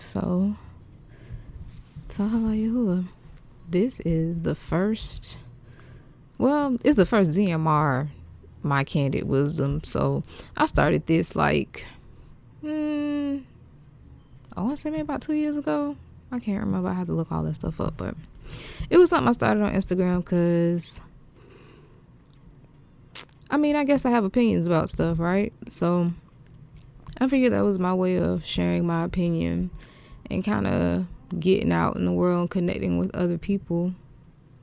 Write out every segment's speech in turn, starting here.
So, Yahuwah. This is the first, it's the first ZMR, my Candid Wisdom. So, I started this like, I want to say maybe about 2 years ago. I can't remember. I had to look all that stuff up, but it was something I started on Instagram because, I guess I have opinions about stuff, right? So, I figured that was my way of sharing my opinion and kind of getting out in the world, connecting with other people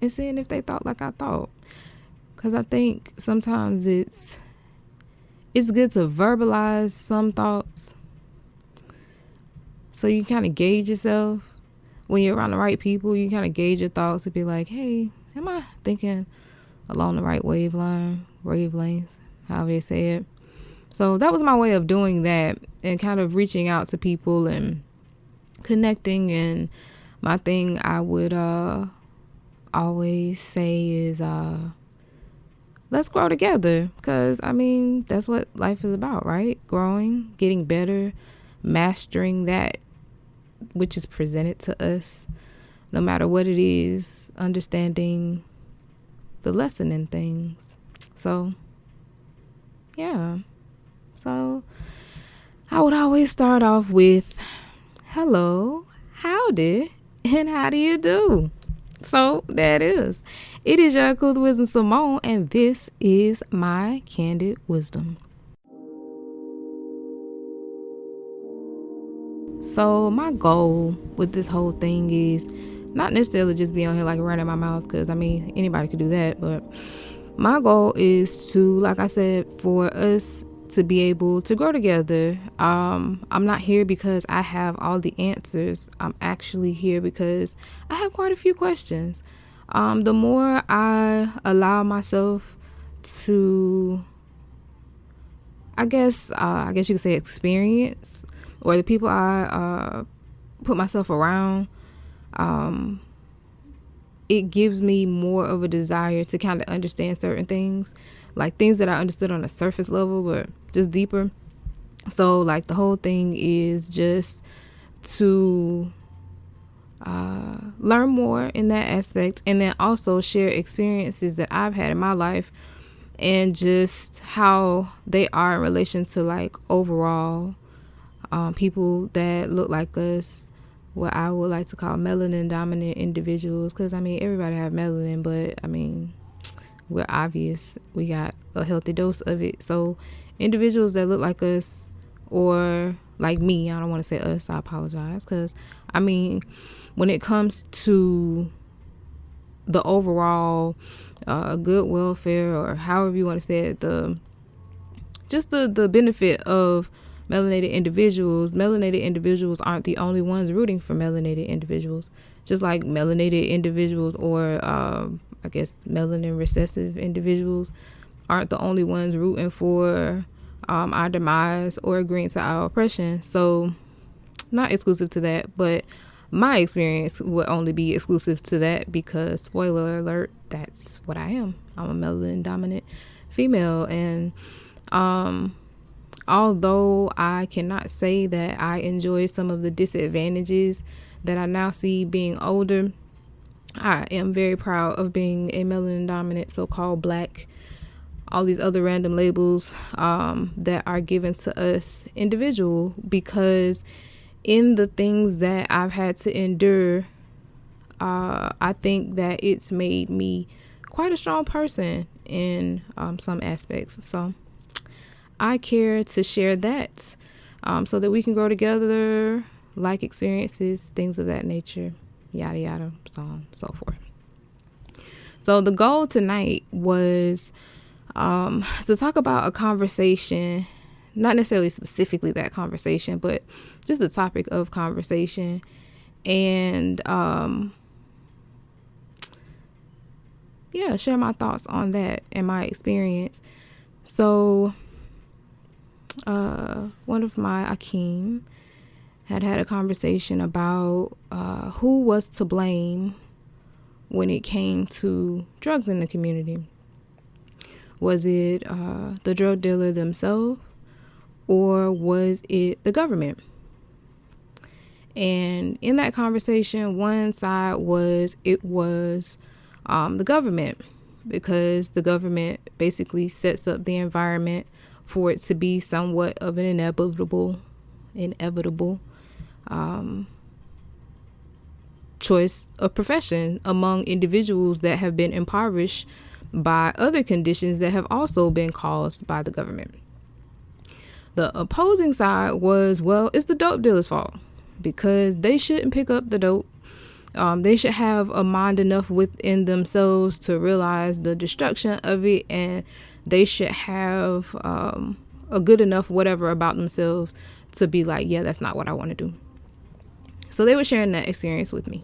and seeing if they thought like I thought. Because I think sometimes it's good to verbalize some thoughts so you kind of gauge yourself. When you're around the right people, you kind of gauge your thoughts and be like, hey, am I thinking along the right wavelength, however you say it. So that was my way of doing that and kind of reaching out to people and connecting. And my thing I would always say is let's grow together, because that's what life is about, right? Growing, getting better, mastering that which is presented to us, no matter what it is, understanding the lesson in things. So yeah, so I would always start off with hello, howdy, and how do you do? So that is. It is your cool wisdom Simone, and this is my Candid Wisdom. So my goal with this whole thing is not necessarily just be on here like running my mouth, because anybody could do that, but my goal is to, like I said, for us to be able to grow together. I'm not here because I have all the answers. I'm actually here because I have quite a few questions. The more I allow myself to, I guess you could say, experience, or the people I put myself around, it gives me more of a desire to kind of understand certain things, like things that I understood on a surface level, but just deeper. So like the whole thing is just to learn more in that aspect, and then also share experiences that I've had in my life and just how they are in relation to like overall people that look like us, what I would like to call melanin dominant individuals, because everybody have melanin, but we're obvious, we got a healthy dose of it. So individuals that look like us, or like me, I don't want to say us, I apologize, because when it comes to the overall good welfare, or however you want to say it, the benefit of melanated individuals aren't the only ones rooting for melanated individuals. Just like melanated individuals, or I guess melanin recessive individuals, aren't the only ones rooting for our demise or agreeing to our oppression. So not exclusive to that, but my experience would only be exclusive to that, because spoiler alert, that's what I am. I'm a melanin dominant female. And although I cannot say that I enjoy some of the disadvantages that I now see being older, I am very proud of being a melanin dominant so-called black, all these other random labels that are given to us individual, because in the things that I've had to endure, I think that it's made me quite a strong person in some aspects. So I care to share that so that we can grow together, like experiences, things of that nature, yada yada, so on, so forth. So the goal tonight was to talk about a conversation, not necessarily specifically that conversation, but just the topic of conversation, and share my thoughts on that and my experience. So one of my Akeem had a conversation about who was to blame when it came to drugs in the community. Was it the drug dealer themselves, or was it the government? And in that conversation, one side was the government, because the government basically sets up the environment for it to be somewhat of an inevitable choice of profession among individuals that have been impoverished by other conditions that have also been caused by the government. The opposing side was, well, it's the dope dealers' fault because they shouldn't pick up the dope. They should have a mind enough within themselves to realize the destruction of it, and they should have a good enough whatever about themselves to be like, yeah, that's not what I want to do. So they were sharing that experience with me.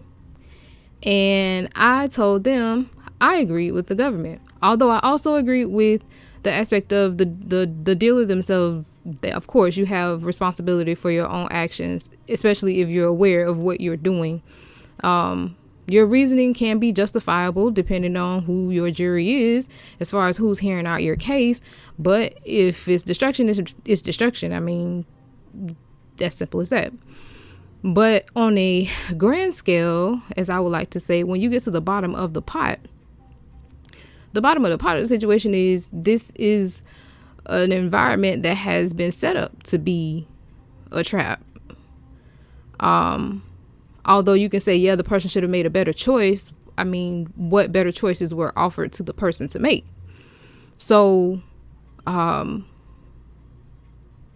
And I told them I agreed with the government, although I also agreed with the aspect of the dealer themselves. That of course you have responsibility for your own actions, especially if you're aware of what you're doing. Your reasoning can be justifiable depending on who your jury is as far as who's hearing out your case. But if it's destruction, it's destruction. I mean, that's simple as that. But on a grand scale, as I would like to say, when you get to the bottom of the pot of the situation is, this is an environment that has been set up to be a trap. Although you can say, yeah, the person should have made a better choice. I mean, what better choices were offered to the person to make? So,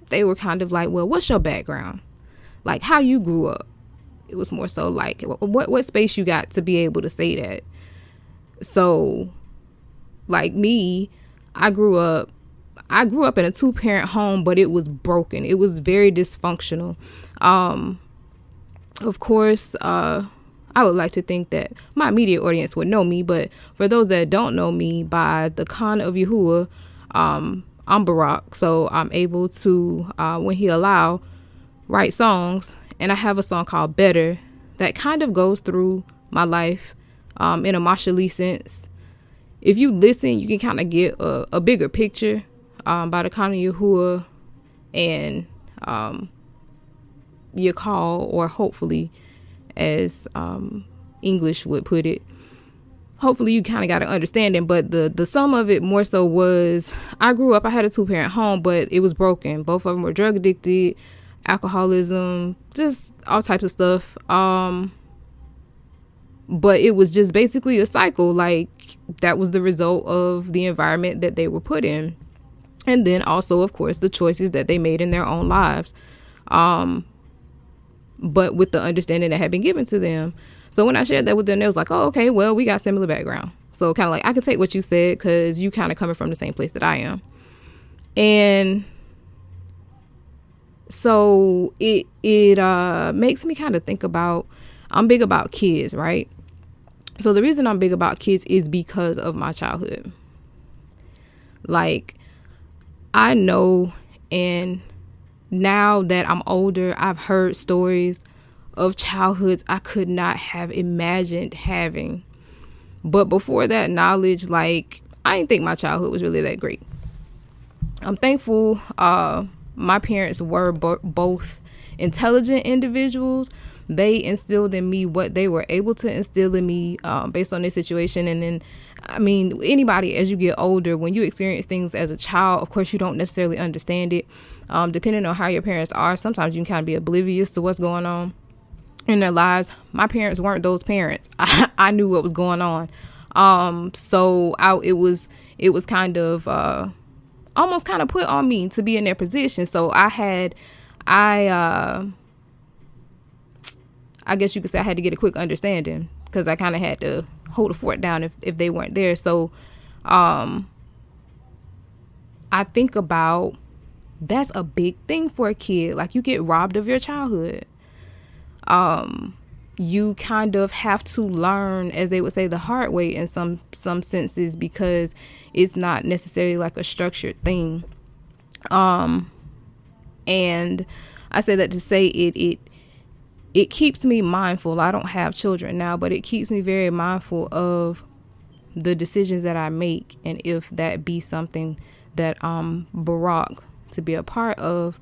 they were kind of like, well, what's your background? Like how you grew up. It was more so like, what space you got to be able to say that? So, like me, I grew up in a 2-parent home, but it was broken. It was very dysfunctional. Of course, I would like to think that my immediate audience would know me, but for those that don't know me, by the Khan of Yahuwah, I'm Barak, so I'm able to, when he allow, write songs. And I have a song called Better that kind of goes through my life in a mashali sense. If you listen, you can kind of get a bigger picture by the Khan of Yahuwah and your call, or hopefully, as English would put it, hopefully you kind of got an understanding. But the sum of it more so was, I grew up, I had a 2-parent home, but it was broken. Both of them were drug addicted, alcoholism, just all types of stuff. But it was just basically a cycle. Like, that was the result of the environment that they were put in. And then also, of course, the choices that they made in their own lives. But with the understanding that had been given to them. So when I shared that with them, they was like, oh, okay, well, we got similar background. So kind of like, I could take what you said because you kind of coming from the same place that I am. And so it makes me kind of think about, I'm big about kids, right? So the reason I'm big about kids is because of my childhood. Like, I know, and now that I'm older, I've heard stories of childhoods I could not have imagined having. But before that knowledge, like, I didn't think my childhood was really that great. I'm thankful my parents were both intelligent individuals. They instilled in me what they were able to instill in me based on this situation. And then, I mean, anybody, as you get older, when you experience things as a child, of course, you don't necessarily understand it. Depending on how your parents are, sometimes you can kind of be oblivious to what's going on in their lives. My parents weren't those parents. I knew what was going on. So it was kind of almost kind of put on me to be in their position. So I guess you could say I had to get a quick understanding, because I kind of had to hold the fort down if they weren't there. So I think about, that's a big thing for a kid. Like, you get robbed of your childhood. You kind of have to learn, as they would say, the hard way in some senses, because it's not necessarily like a structured thing. And I say that to say it keeps me mindful. I don't have children now, but it keeps me very mindful of the decisions that I make, and if that be something that Barak to be a part of,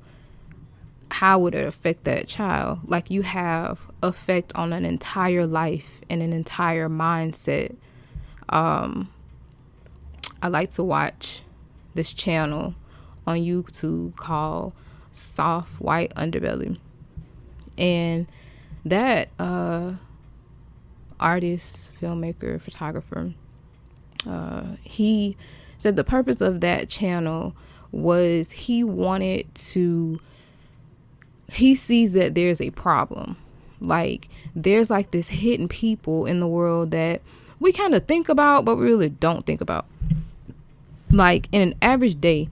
how would it affect that child? Like, you have effect on an entire life and an entire mindset. I like to watch this channel on YouTube called Soft White Underbelly. And that artist, filmmaker, photographer, he said the purpose of that channel was he sees that there's a problem. Like, there's like this hidden people in the world that we kind of think about, but we really don't think about. Like, in an average day,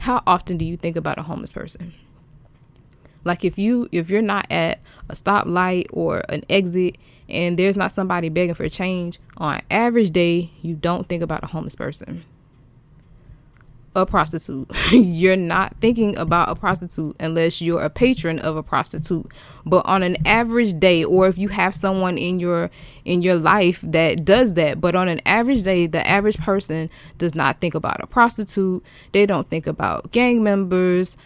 how often do you think about a homeless person? Like, if you're not at a stoplight or an exit and there's not somebody begging for change, on an average day, you don't think about a homeless person. A prostitute. You're not thinking about a prostitute unless you're a patron of a prostitute. But on an average day, or if you have someone in your life that does that, but on an average day, the average person does not think about a prostitute. They don't think about gang members.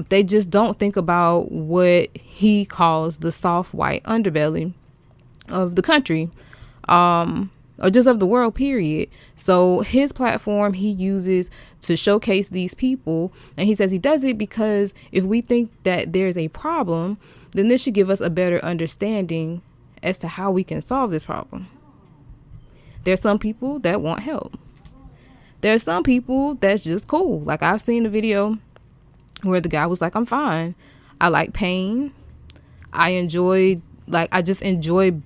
They just don't think about what he calls the soft white underbelly of the country. Or just of the world, period. So his platform he uses to showcase these people. And he says he does it because if we think that there's a problem, then this should give us a better understanding as to how we can solve this problem. There's some people that want help. There's some people that's just cool. Like, I've seen a video where the guy was like, I'm fine. I like pain. I just enjoy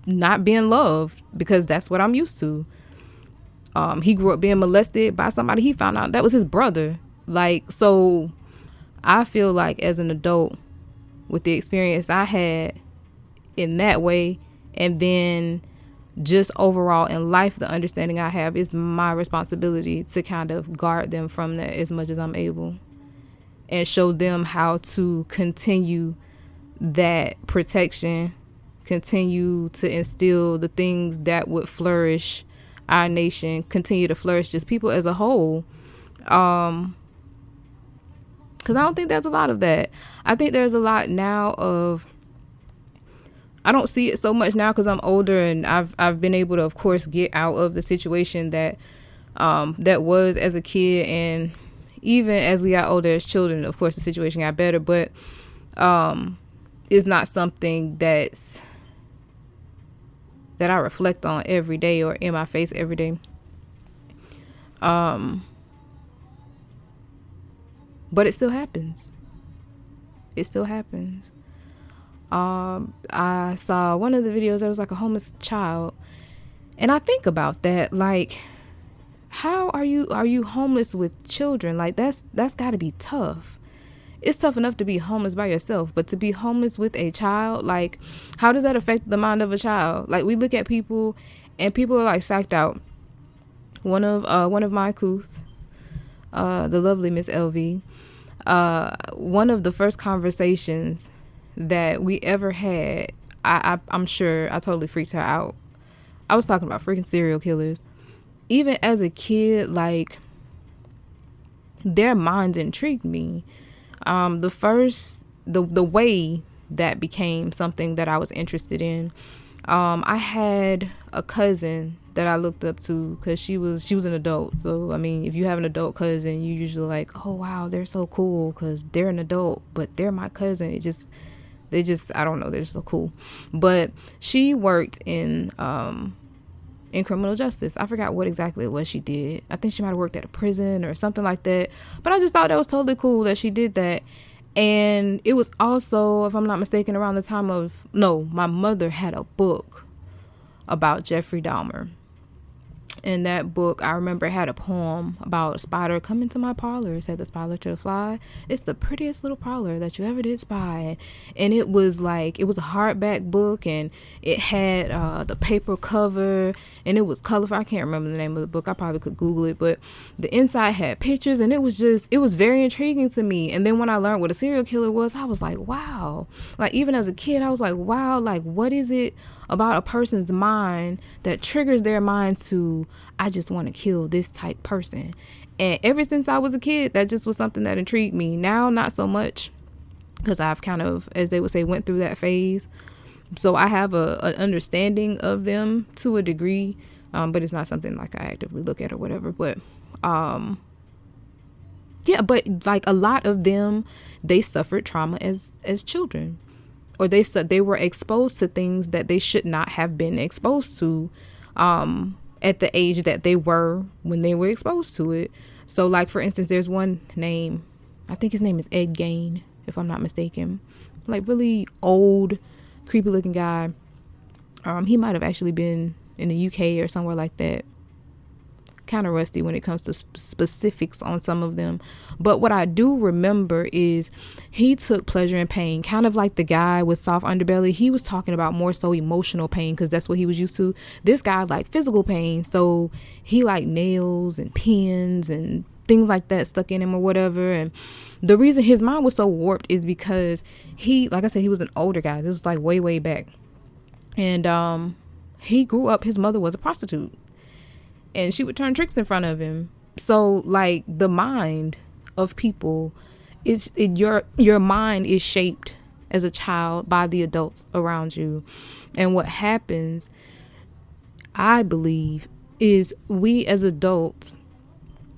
not being loved because that's what I'm used to. He grew up being molested by somebody he found out that was his brother. Like, so I feel like as an adult, with the experience I had in that way, and then just overall in life, the understanding I have, is my responsibility to kind of guard them from that as much as I'm able and show them how to continue that protection, continue to instill the things that would flourish our nation, continue to flourish just people as a whole. Because I don't think there's a lot of that. I think there's a lot now of, I don't see it so much now because I'm older and I've been able to, of course, get out of the situation that was as a kid, and even as we got older as children, of course, the situation got better, but it's not something that I reflect on every day or in my face every day. But it still happens. It still happens. I saw one of the videos, there was like a homeless child, and I think about that, like, how are you homeless with children? Like, that's got to be tough. It's tough enough to be homeless by yourself, but to be homeless with a child, like, how does that affect the mind of a child? Like, we look at people and people are like psyched out. One of my couth, the lovely Miss LV, one of the first conversations that we ever had, I'm sure I totally freaked her out. I was talking about freaking serial killers. Even as a kid, like, their minds intrigued me. The way that became something that I was interested in. I had a cousin that I looked up to because she was an adult. So, I mean, if you have an adult cousin, you usually like, oh wow, they're so cool because they're an adult, but they're my cousin. They just, I don't know, they're so cool. But she worked in criminal justice. I forgot what exactly it was she did. I think she might have worked at a prison or something like that. But I just thought that was totally cool that she did that. And it was also, if I'm not mistaken, around the time my mother had a book about Jeffrey Dahmer. In that book, I remember it had a poem about a spider coming to my parlor. It said, the spider to the fly, it's the prettiest little parlor that you ever did spy. And it was like, it was a hardback book, and it had the paper cover, and it was colorful. I can't remember the name of the book. I probably could Google it, but the inside had pictures, and it was very intriguing to me. And then when I learned what a serial killer was, I was like, wow. Like, even as a kid, I was like, wow, like, what is it about a person's mind that triggers their mind to, I just want to kill this type person? And ever since I was a kid, that just was something that intrigued me. Now, not so much. because I've kind of, as they would say, went through that phase. So I have an understanding of them to a degree, but it's not something like I actively look at or whatever. But yeah, but like a lot of them, they suffered trauma as children, or they were exposed to things that they should not have been exposed to at the age that they were when they were exposed to it. So like, for instance, there's one name, I think his name is Ed Gain, if I'm not mistaken, like really old, creepy looking guy. He might have actually been in the UK or somewhere like that. Kind of rusty when it comes to specifics on some of them, but what I do remember is he took pleasure in pain, kind of like the guy with soft underbelly. He was talking about more so emotional pain, because that's what he was used to. This guy like physical pain, so he like nails and pins and things like that stuck in him or whatever. And the reason his mind was so warped is because he, like I said, he was an older guy. This was like way back, and he grew up, his mother was a prostitute, and she would turn tricks in front of him. So like the mind of people your mind is shaped as a child by the adults around you. And what happens, I believe, is we as adults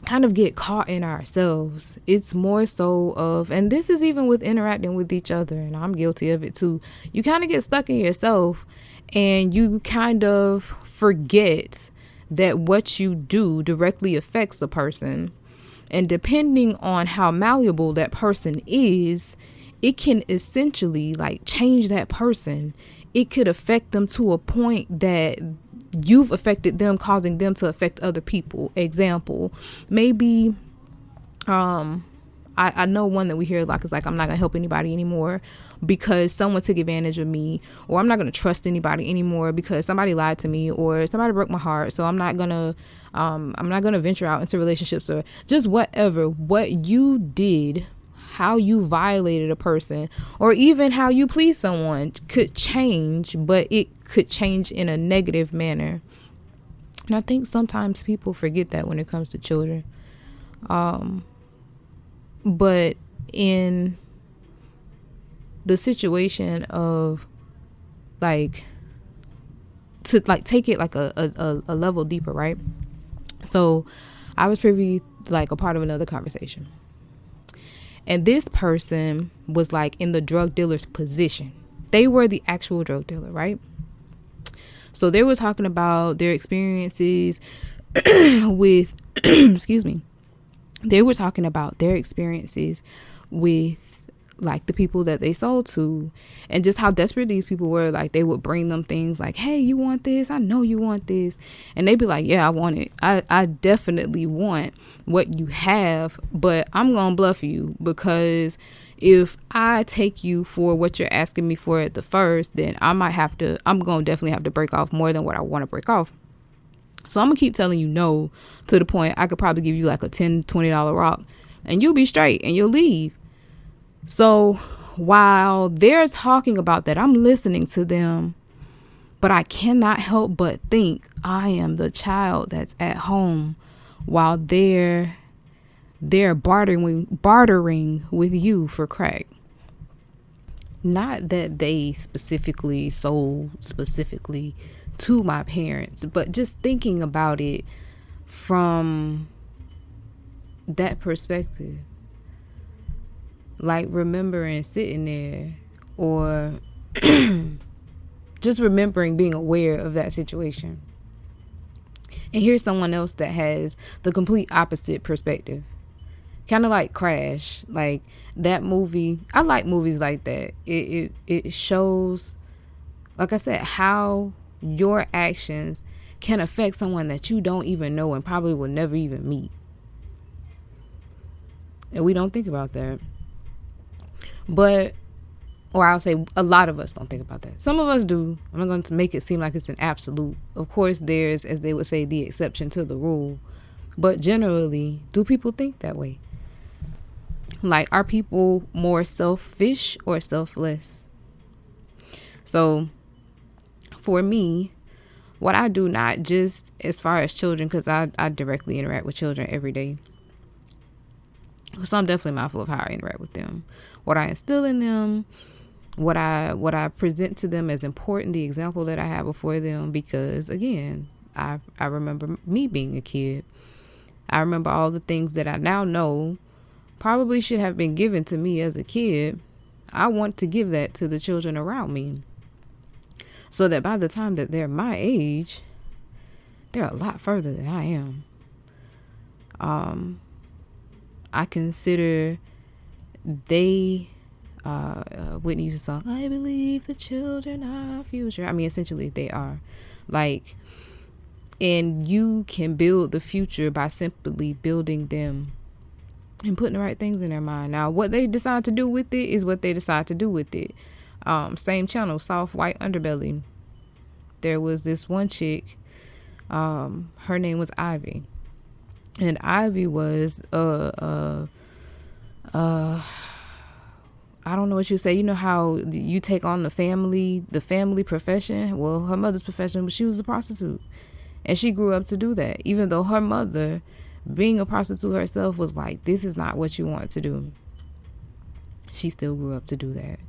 kind of get caught in ourselves. It's more so of, and this is even with interacting with each other, and I'm guilty of it too. You kind of get stuck in yourself, and you kind of forget that what you do directly affects a person. And depending on how malleable that person is, it can essentially like change that person. It could affect them to a point that you've affected them, causing them to affect other people. Example, maybe I know one that we hear a lot is like, I'm not gonna help anybody anymore because someone took advantage of me, or I'm not gonna trust anybody anymore because somebody lied to me, or somebody broke my heart, so I'm not gonna venture out into relationships, or just whatever. What you did, how you violated a person, or even how you pleased someone could change, but it could change in a negative manner. And I think sometimes people forget that when it comes to children. But in the situation of like, to like take it like a level deeper, right? So I was privy, like a part of another conversation, and this person was like in the drug dealer's position. They were the actual drug dealer, right? So they were talking about their experiences with excuse me. They were talking about their experiences with like the people that they sold to, and just how desperate these people were. Like they would bring them things like, hey, you want this? I know you want this. And they'd be like, yeah, I want it. I definitely want what you have, but I'm gonna bluff you, because if I take you for what you're asking me for at the first, then I'm gonna definitely have to break off more than what I want to break off. So I'm gonna keep telling you no, to the point I could probably give you like a $10-$20 rock and you'll be straight and you'll leave. So while they're talking about that, I'm listening to them, but I cannot help but think I am the child that's at home while they're bartering with you for crack. Not that they specifically sold specifically to my parents, but just thinking about it from that perspective, like remembering sitting there, or just remembering being aware of that situation. And here's someone else that has the complete opposite perspective, kind of like Crash, like that movie. I like movies like that. It shows, like I said, how your actions can affect someone that you don't even know and probably will never even meet. And we don't think about that. But, or I'll say a lot of us don't think about that. Some of us do. I'm not going to make it seem like it's an absolute. Of course, there's, as they would say, the exception to the rule. But generally, do people think that way? Like, are people more selfish or selfless? So for me, what I do, not just as far as children, because I directly interact with children every day. So I'm definitely mindful of how I interact with them, what I instill in them, what I present to them as important, the example that I have before them. Because again, I remember me being a kid. I remember all the things that I now know probably should have been given to me as a kid. I want to give that to the children around me, so that by the time that they're my age, they're a lot further than I am. I consider they, Whitney used to song, I believe the children are our future. I mean, essentially they are. Like, and you can build the future by simply building them and putting the right things in their mind. Now, what they decide to do with it is what they decide to do with it. Same channel, Soft White Underbelly. There was this one chick, her name was Ivy. And Ivy was I don't know what you say. You know how you take on the family profession? Well, her mother's profession, but she was a prostitute. And she grew up to do that. Even though her mother, being a prostitute herself, was like, this is not what you want to do. She still grew up to do that.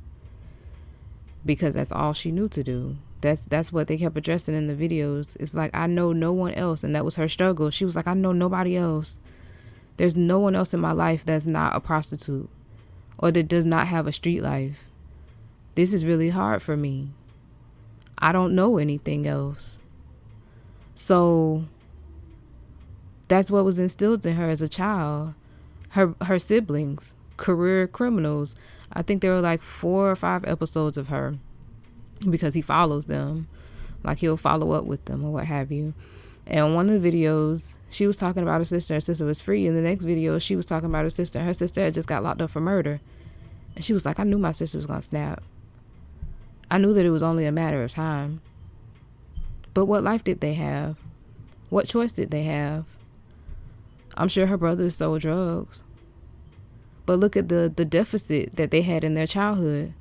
Because that's all she knew to do. That's what they kept addressing in the videos. It's like, I know no one else. And that was her struggle. She was like, I know nobody else. There's no one else in my life that's not a prostitute or that does not have a street life. This is really hard for me. I don't know anything else. So that's what was instilled in her as a child. Her siblings, career criminals. I think there were like 4 or 5 episodes of her, because he follows them, like he'll follow up with them or what have you. And one of the videos, she was talking about her sister. Her sister was free. In the next video, she was talking about her sister. Her sister had just got locked up for murder. And she was like, I knew my sister was going to snap. I knew that it was only a matter of time. But what life did they have? What choice did they have? I'm sure her brothers sold drugs. But look at the deficit that they had in their childhood.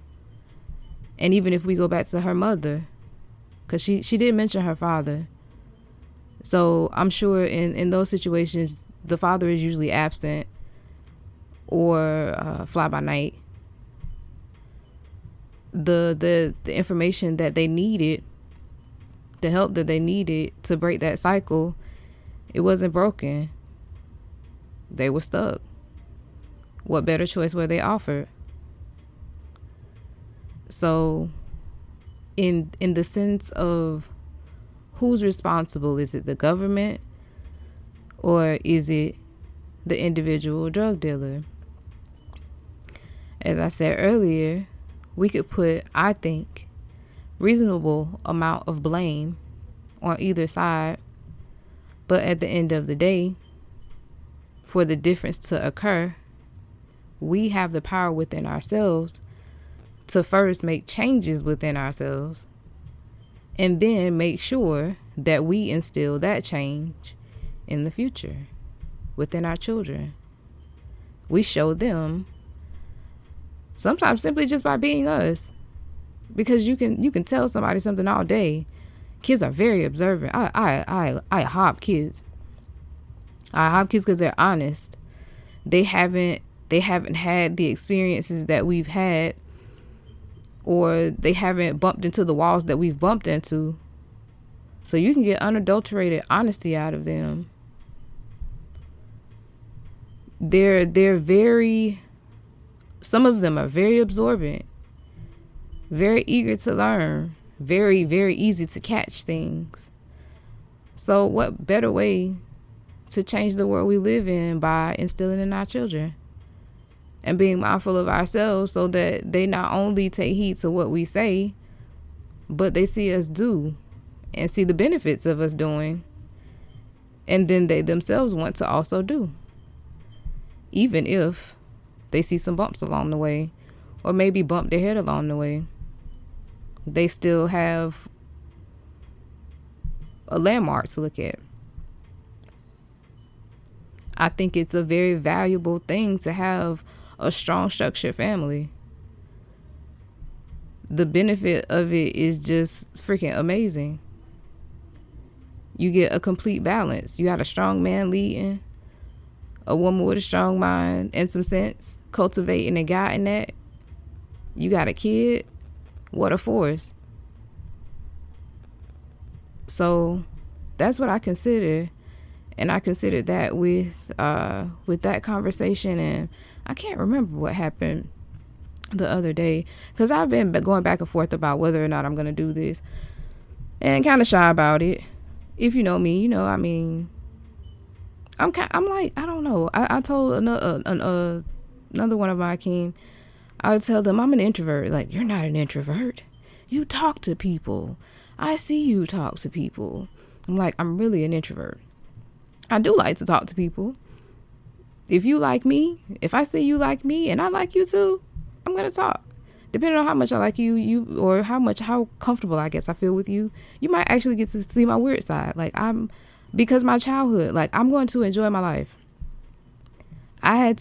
And even if we go back to her mother, because she did mention her father. So I'm sure in those situations, the father is usually absent or fly by night. The information that they needed, the help that they needed to break that cycle, it wasn't broken. They were stuck. What better choice were they offered? So in the sense of who's responsible, is it the government or is it the individual drug dealer? As I said earlier, we could put, I think, reasonable amount of blame on either side, but at the end of the day, for the difference to occur, we have the power within ourselves to first make changes within ourselves and then make sure that we instill that change in the future within our children. We show them, sometimes simply just by being us, because you can tell somebody something all day. Kids are very observant. I hop kids. I hop kids because they're honest. They haven't had the experiences that we've had, or they haven't bumped into the walls that we've bumped into. So you can get unadulterated honesty out of them. They're very, some of them are very absorbent, very eager to learn, very, very easy to catch things. So what better way to change the world we live in by instilling in our children and being mindful of ourselves, so that they not only take heed to what we say, but they see us do and see the benefits of us doing. And then they themselves want to also do, even if they see some bumps along the way, or maybe bump their head along the way. They still have a landmark to look at. I think it's a very valuable thing to have a strong structured family. The benefit of it is just freaking amazing. You get a complete balance. You got a strong man leading, a woman with a strong mind and some sense, cultivating and guiding that. You got a kid. What a force. So that's what I consider. And I considered that with that conversation. And I can't remember what happened the other day, because I've been going back and forth about whether or not I'm going to do this, and kind of shy about it. If you know me, I mean, I'm like, I don't know. I told another one of my Akeem, I would tell them I'm an introvert. Like, you're not an introvert. You talk to people. I see you talk to people. I'm like, I'm really an introvert. I do like to talk to people. If you like me, if I see you like me and I like you too, I'm going to talk. Depending on how much I like or how comfortable I guess I feel with you, you might actually get to see my weird side. Like, because my childhood, like, I'm going to enjoy my life. I had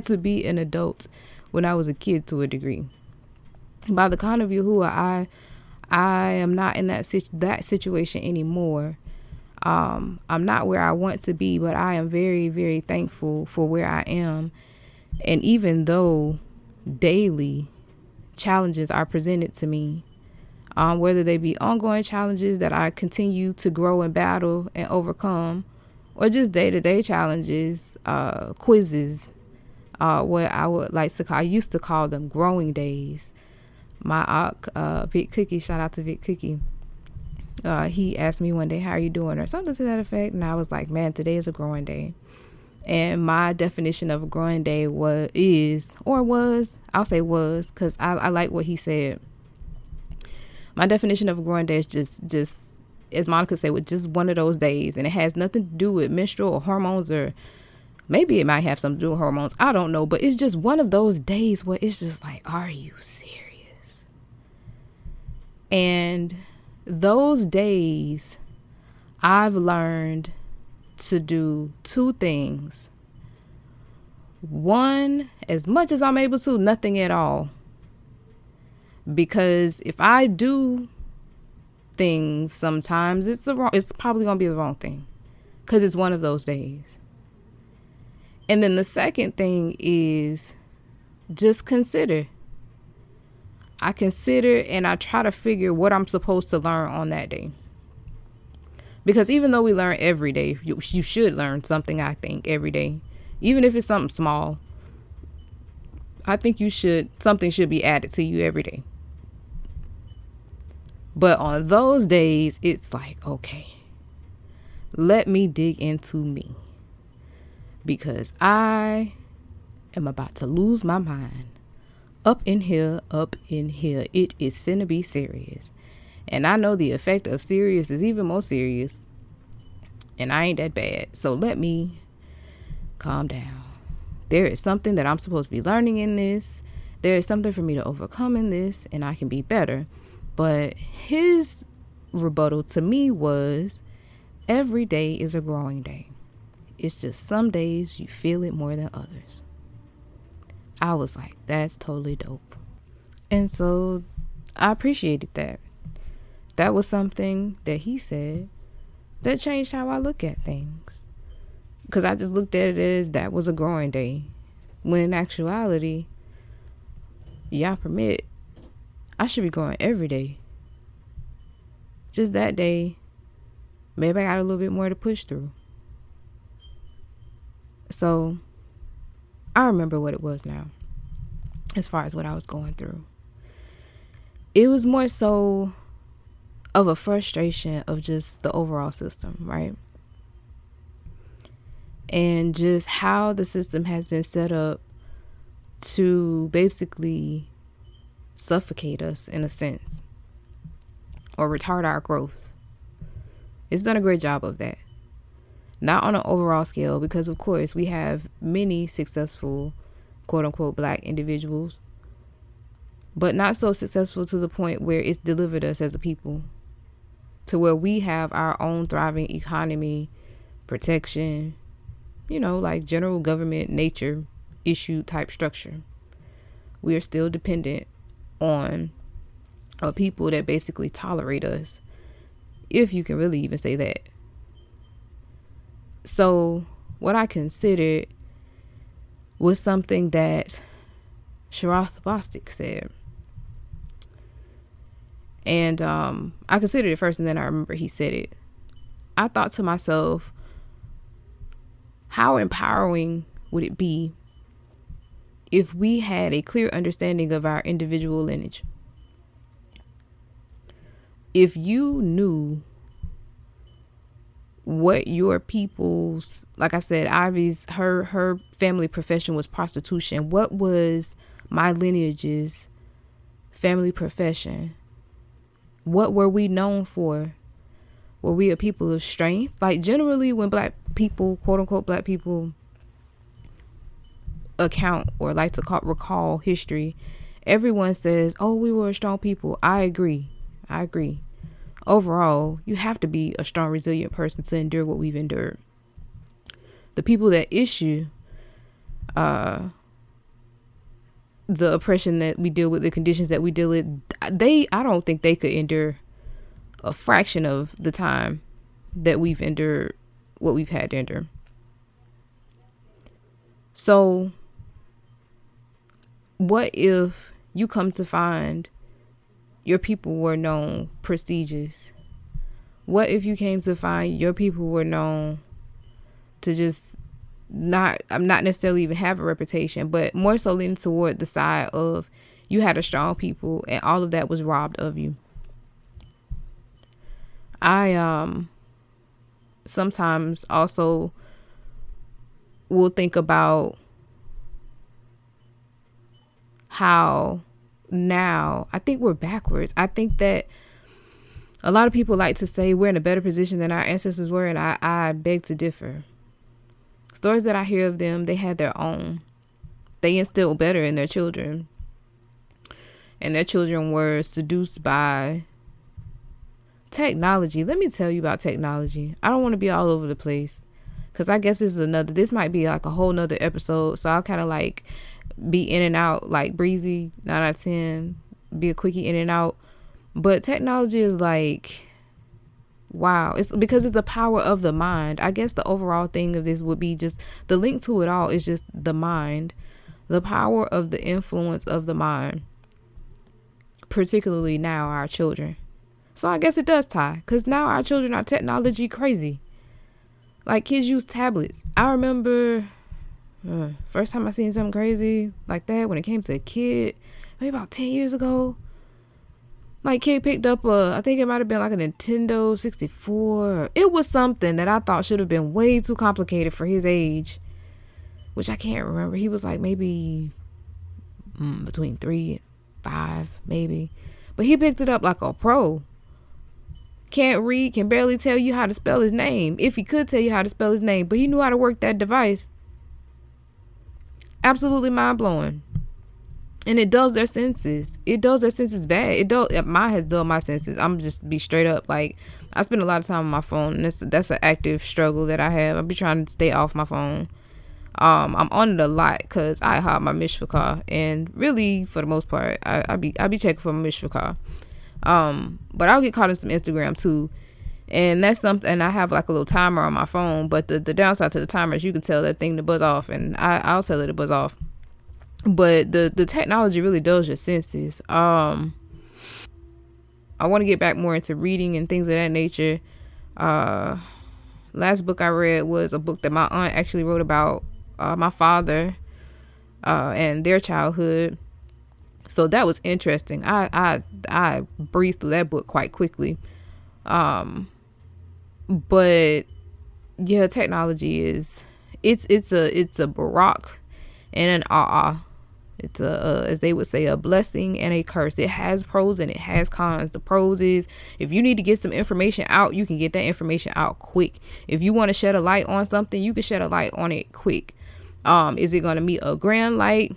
to be an adult when I was a kid to a degree. By the kind of Yahuwah, I am not in that situation anymore. I'm not where I want to be, but I am very, very thankful for where I am. And even though daily challenges are presented to me, whether they be ongoing challenges that I continue to grow and battle and overcome, or just day-to-day challenges, quizzes, what I would like to call, I used to call them growing days. My Big Cookie, shout out to Big Cookie. He asked me one day, how are you doing, or something to that effect. And I was like, man, today is a growing day. And my definition of a growing day was, I'll say was, because I like what he said. My definition of a growing day is just, as Monica said, with just one of those days. And it has nothing to do with menstrual or hormones, or maybe it might have something to do with hormones. I don't know. But it's just one of those days where it's just like, are you serious? And those days, I've learned to do two things. One, as much as I'm able to, nothing at all. Because if I do things sometimes, it's probably going to be the wrong thing. Because it's one of those days. And then the second thing is just consider. I consider and I try to figure what I'm supposed to learn on that day. Because even though we learn every day, you should learn something, I think, every day. Even if it's something small, I think something should be added to you every day. But on those days, it's like, okay, let me dig into me. Because I am about to lose my mind. Up in here. It is finna be serious. And I know the effect of serious is even more serious. And I ain't that bad. So let me calm down. There is something that I'm supposed to be learning in this. There is something for me to overcome in this. And I can be better. But his rebuttal to me was, every day is a growing day. It's just some days you feel it more than others. I was like, that's totally dope. And so I appreciated that. That was something that he said that changed how I look at things. Because I just looked at it as that was a growing day. When in actuality, y'all permit, I should be growing every day. Just that day, maybe I got a little bit more to push through. So I remember what it was now, as far as what I was going through. It was more so of a frustration of just the overall system, right? And just how the system has been set up to basically suffocate us in a sense, or retard our growth. It's done a great job of that. Not on an overall scale, because of course we have many successful, quote unquote, Black individuals, but not so successful to the point where it's delivered us as a people to where we have our own thriving economy, protection, like general government nature issue type structure. We are still dependent on people that basically tolerate us, if you can really even say that. So what I considered was something that Sharath Bostic said. And I considered it first, and then I remember he said it. I thought to myself, how empowering would it be if we had a clear understanding of our individual lineage? If you knew what your people's, like I said, Ivy's, her family profession was prostitution. What was my lineage's family profession? What were we known for? Were we a people of strength? Like, generally when black people, quote unquote black people, account or like to recall history, everyone says, oh, we were a strong people. I agree. Overall, you have to be a strong, resilient person to endure what we've endured. The people that issue the oppression that we deal with, the conditions that we deal with, I don't think they could endure a fraction of the time that we've endured what we've had to endure. So what if you come to find your people were known prestigious? What if you came to find your people were known to just not necessarily even have a reputation, but more so leaning toward the side of you had a strong people and all of that was robbed of you? I sometimes also will think about how now I think we're backwards. I think that a lot of people like to say we're in a better position than our ancestors were, and I beg to differ. Stories that I hear of them, they had their own. They instilled better in their children, and their children were seduced by technology. Let me tell you about technology. I don't want to be all over the place, because I guess this might be like a whole nother episode, so I'll kind of like be in and out, like breezy, 9 out of 10, be a quickie in and out. But technology is like, wow. It's because it's the power of the mind. I guess the overall thing of this would be just the link to it all is just the mind, the power of the influence of the mind, particularly now our children. So I guess it does tie, because now our children are technology crazy. Like, kids use tablets. I remember first time I seen something crazy like that when it came to a kid, maybe about 10 years ago. My kid picked up I think it might have been like a Nintendo 64. It was something that I thought should have been way too complicated for his age, which I can't remember. He was like maybe between 3 and 5, maybe. But he picked it up like a pro. Can't read, can barely tell you how to spell his name. If he could tell you how to spell his name, but he knew how to work that device. Absolutely mind-blowing. And it dulls their senses. It dulls their senses bad. Mine has dulled my senses. I'm just be straight up. Like, I spend a lot of time on my phone, and that's an active struggle that I have. I be trying to stay off my phone. I'm on it a lot because I have my mishvah, and really for the most part I be checking for my mishvah. But I'll get caught in some Instagram too, and that's something. And I have like a little timer on my phone, but the downside to the timer is you can tell that thing to buzz off, and I'll tell it to buzz off. But the technology really dulls your senses. I want to get back more into reading and things of that nature. Last book I read was a book that my aunt actually wrote about my father and their childhood. So that was interesting. I breezed through that book quite quickly. But yeah, technology is it's a barak and an It's as they would say, a blessing and a curse. It has pros and it has cons. The pros is if you need to get some information out, you can get that information out quick. If you want to shed a light on something, you can shed a light on it quick. Is it going to meet a grand light?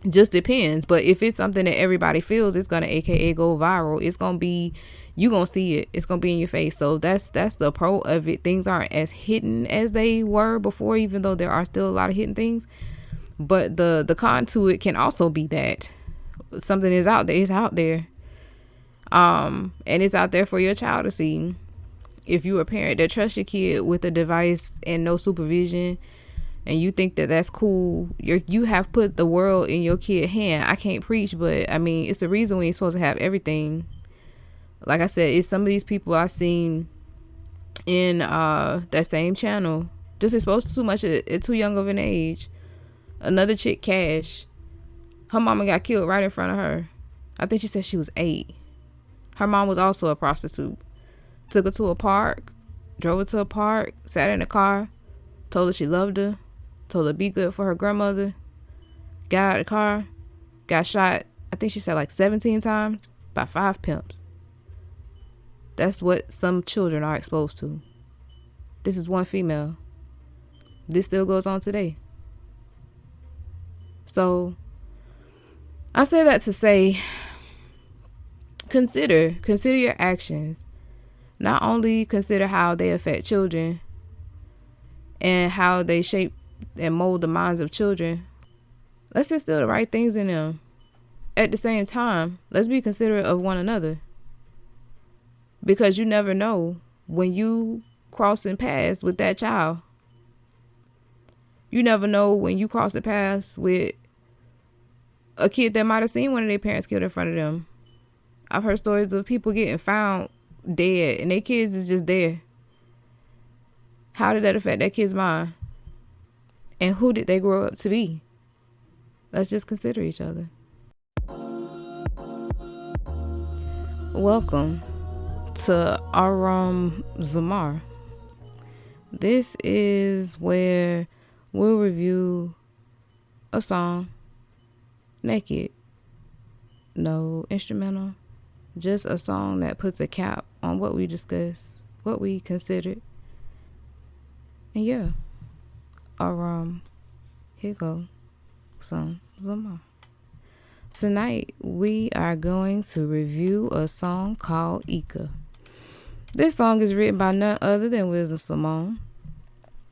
Just depends. But if it's something that everybody feels, it's going to AKA go viral. It's going to be, you going to see it. It's going to be in your face. So that's the pro of it. Things aren't as hidden as they were before, even though there are still a lot of hidden things. But the con to it can also be that something is out there. It's out there. And it's out there for your child to see. If you're a parent that trusts your kid with a device and no supervision, and you think that that's cool, you have put the world in your kid's hand. I can't preach, but I mean, it's the reason we ain't supposed to have everything. Like I said, it's some of these people I seen in that same channel just exposed to too much at too young of an age. Another chick, Cash, her mama got killed right in front of her. I think she said she was 8. Her mom was also a prostitute. Took her to a park, drove her to a park, sat in the car, told her she loved her, told her be good for her grandmother, got out of the car, got shot, I think she said like 17 times by 5 pimps. That's what some children are exposed to. This is one female. This still goes on today. So I say that to say, consider your actions. Not only consider how they affect children and how they shape and mold the minds of children. Let's instill the right things in them. At the same time, let's be considerate of one another. Because you never know when you crossing paths with that child. You never know when you cross the paths with a kid that might have seen one of their parents killed in front of them. I've heard stories of people getting found dead and their kids is just there. How did that affect that kid's mind? And who did they grow up to be? Let's just consider each other. Welcome to Q'dash Zamar. This is where we'll review a song naked. No instrumental. Just a song that puts a cap on what we discussed, what we considered. And yeah, here go some Zamar. Tonight, we are going to review a song called Aykah. This song is written by none other than Wisdom Simone,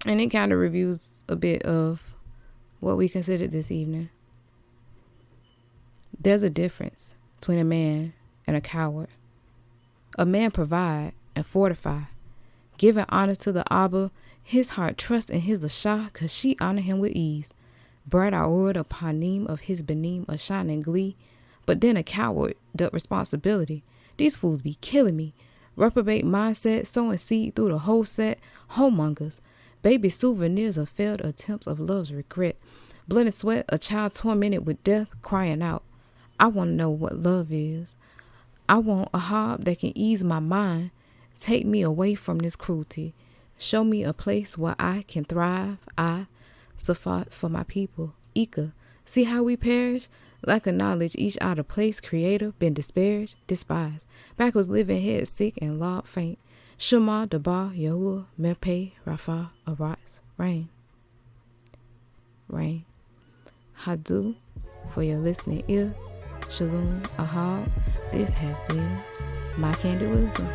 and it kind of reviews a bit of what we considered this evening. There's a difference between a man and a coward. A man provide and fortify, giving honor to the Abba, his heart trust in his Ashah, cause she honor him with ease. Bright our the panim of his beneam, a shining glee. But then a coward doth responsibility. These fools be killing me. Reprobate mindset, sowing seed through the whole set. Homemongers, baby souvenirs of failed attempts of love's regret. Blood and sweat, a child tormented with death, crying out, I want to know what love is. I want a hob that can ease my mind. Take me away from this cruelty. Show me a place where I can thrive. I suffer for my people. Aykah, see how we perish? Lack of knowledge, each out of place, creator, been disparaged, despised. Backwards living, head sick and law faint. Shema, Dabar, Yahuwah, Merpeh, Rapha, Aratz, rain. Rain. Hadu, for your listening ear. Shalom, Ahab. This has been my Candid Wisdom.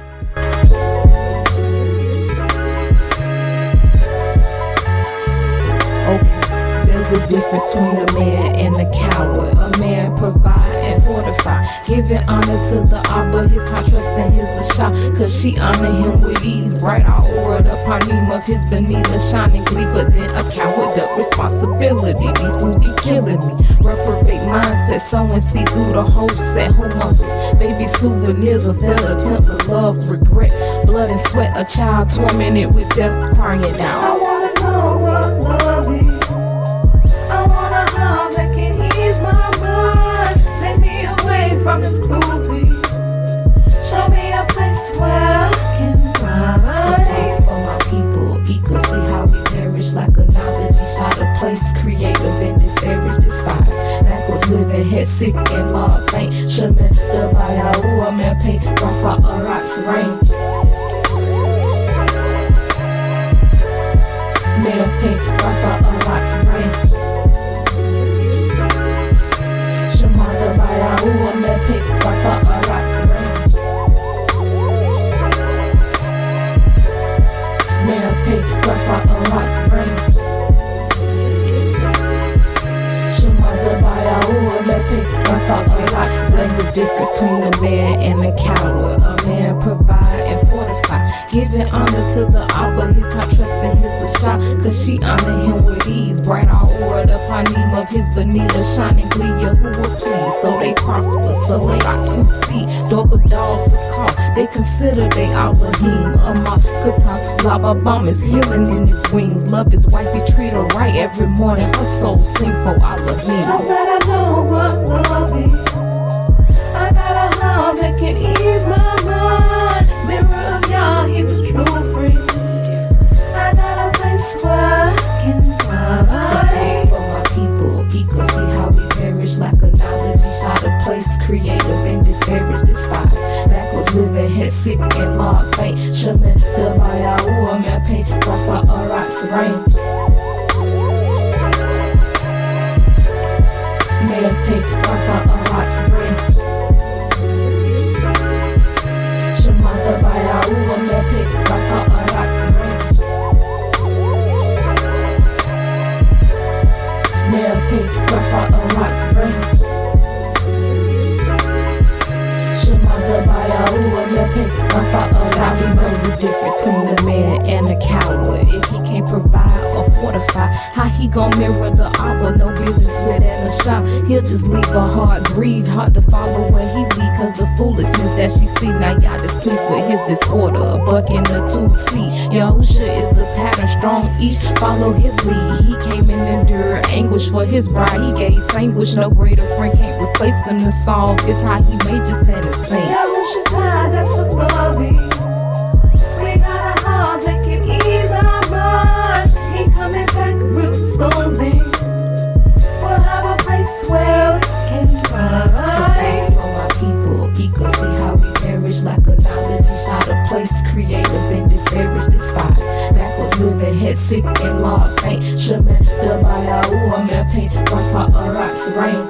Okay. There's a difference between a man and a coward. A man provide and fortify, giving honor to the Abba, his heart trust in his Ashah, cause she honor him with ease. Bright our aura, the panim of his beneath, a shining glee. But then a coward, the responsibility. These fools be killing me. Reprobate mindset, sowing seed through the whole set. Homemongers, baby souvenirs of failed attempts of love, regret. Blood and sweat, a child tormented with death, crying out, I wanna know what love is. I wanna have that can ease my mind. Take me away from this cruelty. Show me a place where I can thrive. So for my people, Aykah, see how we perish. Like a knowledge, each out of place, creative and disparaged, despised. Backwards living, head sick and law faint. Shemin, the Bayahu, Merpeh, Rapha, Aratz, rain. Merpeh, Rapha, Aratz, rain. Yahuwah Merpeh, Rapha, Aratz, rain. Merpeh, Rapha, Aratz, rain. Shemada Yahuwah Merpeh, Rapha, Aratz, rain. There's a difference between a man and a coward. A man provide and fortify, Giving honor to the Abba, his heart trusting his Asha, cause she honor him with ease. Bright all over the panim of his Benita, shining clear, who will please. So they prosper, so they got to see. Double dogs to call, they consider they Elohim. Ama Katan, Lava Bomb is healing in his wings. Love his wife, he treat her right every morning. Her soul sing for Elohim. So glad I know what love is. I got a heart that can ease my mind. Mirror of Yah, he's a true friend. I got a place where I can So provide. for my people, Aykah, see how we perish. Like analogy, shot a place creative and disparaged, despised. Backwards living, head sick and law faint. Shaman, the Bayaua, man pain, Rafa, Arat's rain. Man pain, Rafa, Arat's rain. Shaman, the Bayaua, man pain, Rafa, Arat's rain. Man pain, Rafa, Arat's rain. I know the difference between a man and a coward. If he can't provide or fortify, how he gon' mirror the Abba? No business with an shop. He'll just leave a heart grieved, hard to follow where he lead, cause the foolishness that she see. Now y'all displeased with his disorder, a buck in the two-seat. Yahusha is the pattern, strong each follow his lead. He came and endured anguish for his bride. He gave anguish, no greater friend can't replace him to solve. It's how he made you stand and sing. Yahushua, that's what love is. We got a heart that can ease our mind. He coming back real soon then. We'll have a place where we can So provide. for my people, Aykah, see how we perish. Like analogy, shot a place creative and disparaged, despised. Backwards living, head sick and law faint. Shaman, the Bayaua, man pain, Rafa, Arat's rain.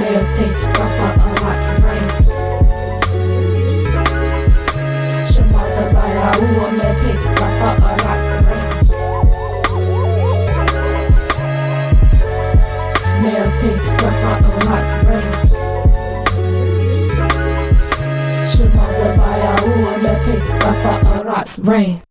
Man pain, Rafa, Arat's rain. Shaman, the Bayaua, man pain, Rafa, Arat's rain. Man pain, Rafa, Arat's rain. Shaman, the Bayaua, man pain, Rafa, Arat's rain.